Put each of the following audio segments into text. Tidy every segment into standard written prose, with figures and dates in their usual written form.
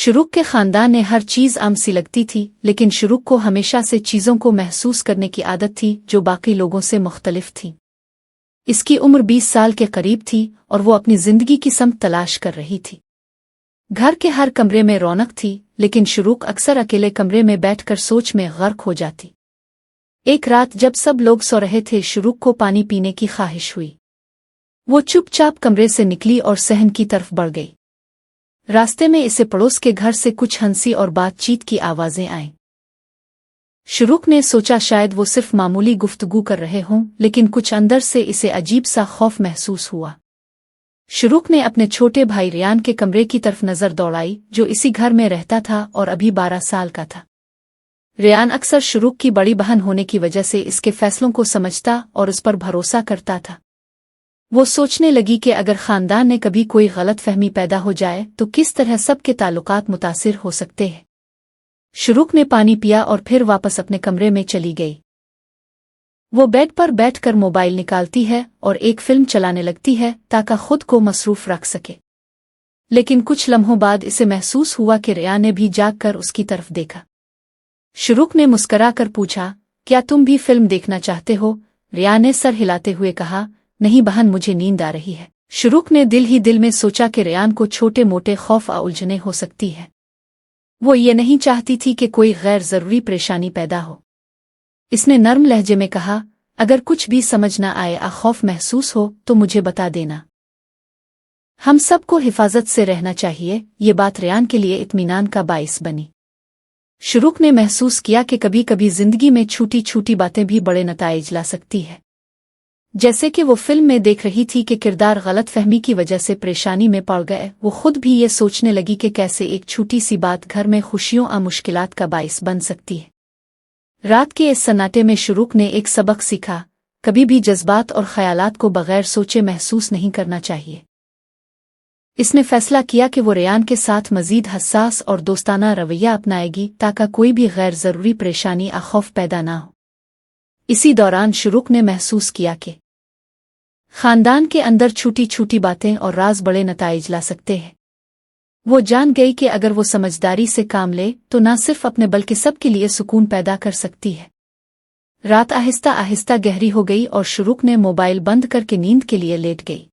शुरुक के खानदान ने हर चीज़ आम सी लगती थी, लेकिन शुरुक को हमेशा से चीज़ों को महसूस करने की आदत थी जो बाकी लोगों से मुख्तलिफ थी। इसकी उम्र 20 साल के करीब थी और वो अपनी जिंदगी की समत तलाश कर रही थी। घर के हर कमरे में रौनक थी, लेकिन शुरुक अक्सर अकेले कमरे में बैठकर सोच में गर्क हो जाती। एक रात जब सब लोग सो रहे थे, शुरुक को पानी पीने की ख्वाहिश हुई। वो चुपचाप कमरे से निकली और सहन की तरफ बढ़ गई। रास्ते में इसे पड़ोस के घर से कुछ हंसी और बातचीत की आवाजें आईं। शुरुक ने सोचा शायद वो सिर्फ मामूली गुफ्तगू कर रहे हों, लेकिन कुछ अंदर से इसे अजीब सा खौफ महसूस हुआ। शुरुक ने अपने छोटे भाई रियान के कमरे की तरफ नजर दौड़ाई, जो इसी घर में रहता था और अभी 12 साल का था। रियान अक्सर शुरुक की बड़ी बहन होने की वजह से इसके फैसलों को समझता और उस पर भरोसा करता था। वो सोचने लगी कि अगर खानदान में कभी कोई गलत फहमी पैदा हो जाए तो किस तरह सबके ताल्लुकात मुतासिर हो सकते हैं। शुरुक ने पानी पिया और फिर वापस अपने कमरे में चली गई। वो बेड पर बैठकर मोबाइल निकालती है और एक फिल्म चलाने लगती है ताकि खुद को मसरूफ रख सके। लेकिन कुछ लम्हों बाद इसे महसूस हुआ कि रियान ने भी जागकर उसकी तरफ देखा। शुरुक ने मुस्कराकर पूछा, क्या तुम भी फिल्म देखना चाहते हो? रियान ने सर हिलाते हुए कहा, नहीं बहन, मुझे नींद आ रही है। शुरुक ने दिल ही दिल में सोचा कि रियान को छोटे मोटे खौफ उलझने हो सकती है। वो ये नहीं चाहती थी कि कोई गैर जरूरी परेशानी पैदा हो। इसने नर्म लहजे में कहा, अगर कुछ भी समझ न आए या खौफ महसूस हो तो मुझे बता देना। हम सबको हिफाजत से रहना चाहिए। ये बात रियान के लिए इत्मीनान का बाइस बनी। शुरुक ने महसूस किया कि कभी कभी जिंदगी में छोटी छोटी बातें भी बड़े नताइज ला सकती है। जैसे कि वो फिल्म में देख रही थी कि किरदार गलत फहमी की वजह से परेशानी में पड़ गए। वो खुद भी ये सोचने लगी कि कैसे एक छोटी सी बात घर में खुशियों और मुश्किलात का बाइस बन सकती है। रात के इस सन्नाटे में शुरुक ने एक सबक सीखा, कभी भी जज्बात और ख्यालात को बगैर सोचे महसूस नहीं करना चाहिए। इसने फैसला किया कि वो रियान के साथ मजीद हसास और दोस्ताना रवैया अपनाएगी ताकि कोई भी गैर जरूरी परेशानी या खौफ पैदा ना हो। इसी दौरान शुरुक ने महसूस किया कि खानदान के अंदर छोटी छोटी बातें और राज बड़े नताइज ला सकते हैं। वो जान गई कि अगर वो समझदारी से काम ले तो न सिर्फ अपने बल्कि सबके लिए सुकून पैदा कर सकती है। रात आहिस्ता आहिस्ता गहरी हो गई और शुरुक ने मोबाइल बंद करके नींद के लिए लेट गई।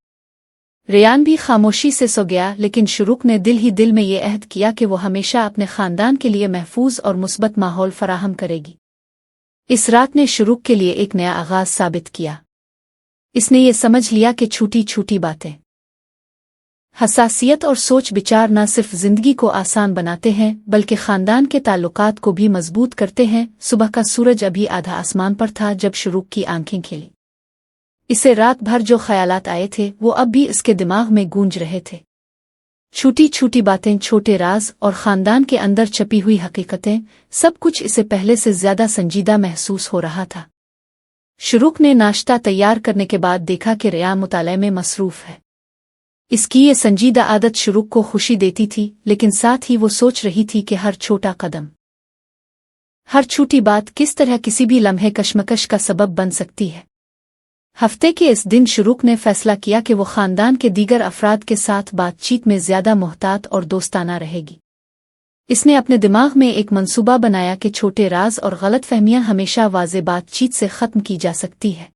रियान भी खामोशी से सो गया, लेकिन शुरुक ने दिल ही दिल में ये अहद किया कि वो हमेशा अपने खानदान के लिए महफूज और मुस्बत माहौल फराहम करेगी। इस रात ने शुरुक के लिए एक नया आगाज साबित किया। इसने ये समझ लिया कि छोटी छोटी बातें, हसासियत और सोच विचार न सिर्फ जिंदगी को आसान बनाते हैं बल्कि खानदान के ताल्लुकात को भी मजबूत करते हैं। सुबह का सूरज अभी आधा आसमान पर था जब शुरुक की आंखें खिली। इसे रात भर जो ख्यालात आए थे वो अब भी इसके दिमाग में गूंज रहे थे। छोटी छोटी बातें, छोटे राज और खानदान के अंदर छपी हुई हकीकतें, सब कुछ इसे पहले से ज्यादा संजीदा महसूस हो रहा था। शुरुक ने नाश्ता तैयार करने के बाद देखा कि रियान मुताले में मसरूफ है। इसकी ये संजीदा आदत शुरुक को खुशी देती थी, लेकिन साथ ही वो सोच रही थी कि हर छोटा कदम, हर छोटी बात किस तरह किसी भी लम्हे कश्मकश का सबब बन सकती है। हफ्ते के इस दिन शुरुक ने फैसला किया कि वो खानदान के दीगर अफराद के साथ बातचीत में ज्यादा मोहतात और दोस्ताना रहेगी। इसने अपने दिमाग में एक मंसूबा बनाया कि छोटे राज और गलत फहमियां हमेशा वाज़े बातचीत से खत्म की जा सकती है।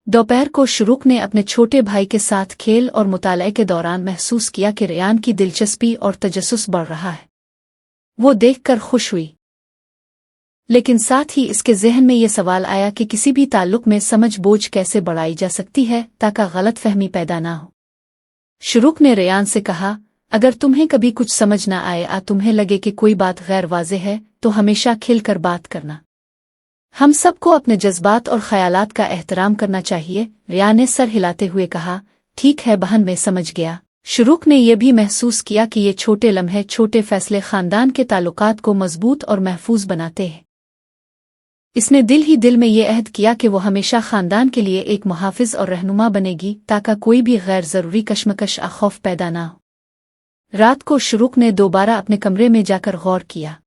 दोपहर को शुरुक ने अपने छोटे भाई के साथ खेल और मुताले के दौरान महसूस किया कि रियान की दिलचस्पी और तजस्सुस बढ़ रहा है। वो देखकर खुश हुई, लेकिन साथ ही इसके जहन में ये सवाल आया कि किसी भी ताल्लुक में समझ बूझ कैसे बढ़ाई जा सकती है ताकि गलत फहमी पैदा ना हो। शुरुक ने रियान से कहा, अगर तुम्हें कभी कुछ समझ ना आए या तुम्हें लगे कि कोई बात गैर वाज़े है तो हमेशा खिलकर बात करना। हम सबको अपने जज्बात और ख्यालात का एहतराम करना चाहिए। रियान ने सर हिलाते हुए कहा, ठीक है बहन, मैं समझ गया। शुरुक ने यह भी महसूस किया कि ये छोटे लम्हे, छोटे फैसले खानदान के ताल्लुकात को मजबूत और महफूज बनाते हैं। इसने दिल ही दिल में ये अहद किया कि वो हमेशा खानदान के लिए एक मुहाफिज और रहनुमा बनेगी ताकि कोई भी गैर जरूरी कश्मकश या खौफ पैदा ना हो। रात को शुरुक ने दोबारा अपने कमरे में जाकर गौर किया।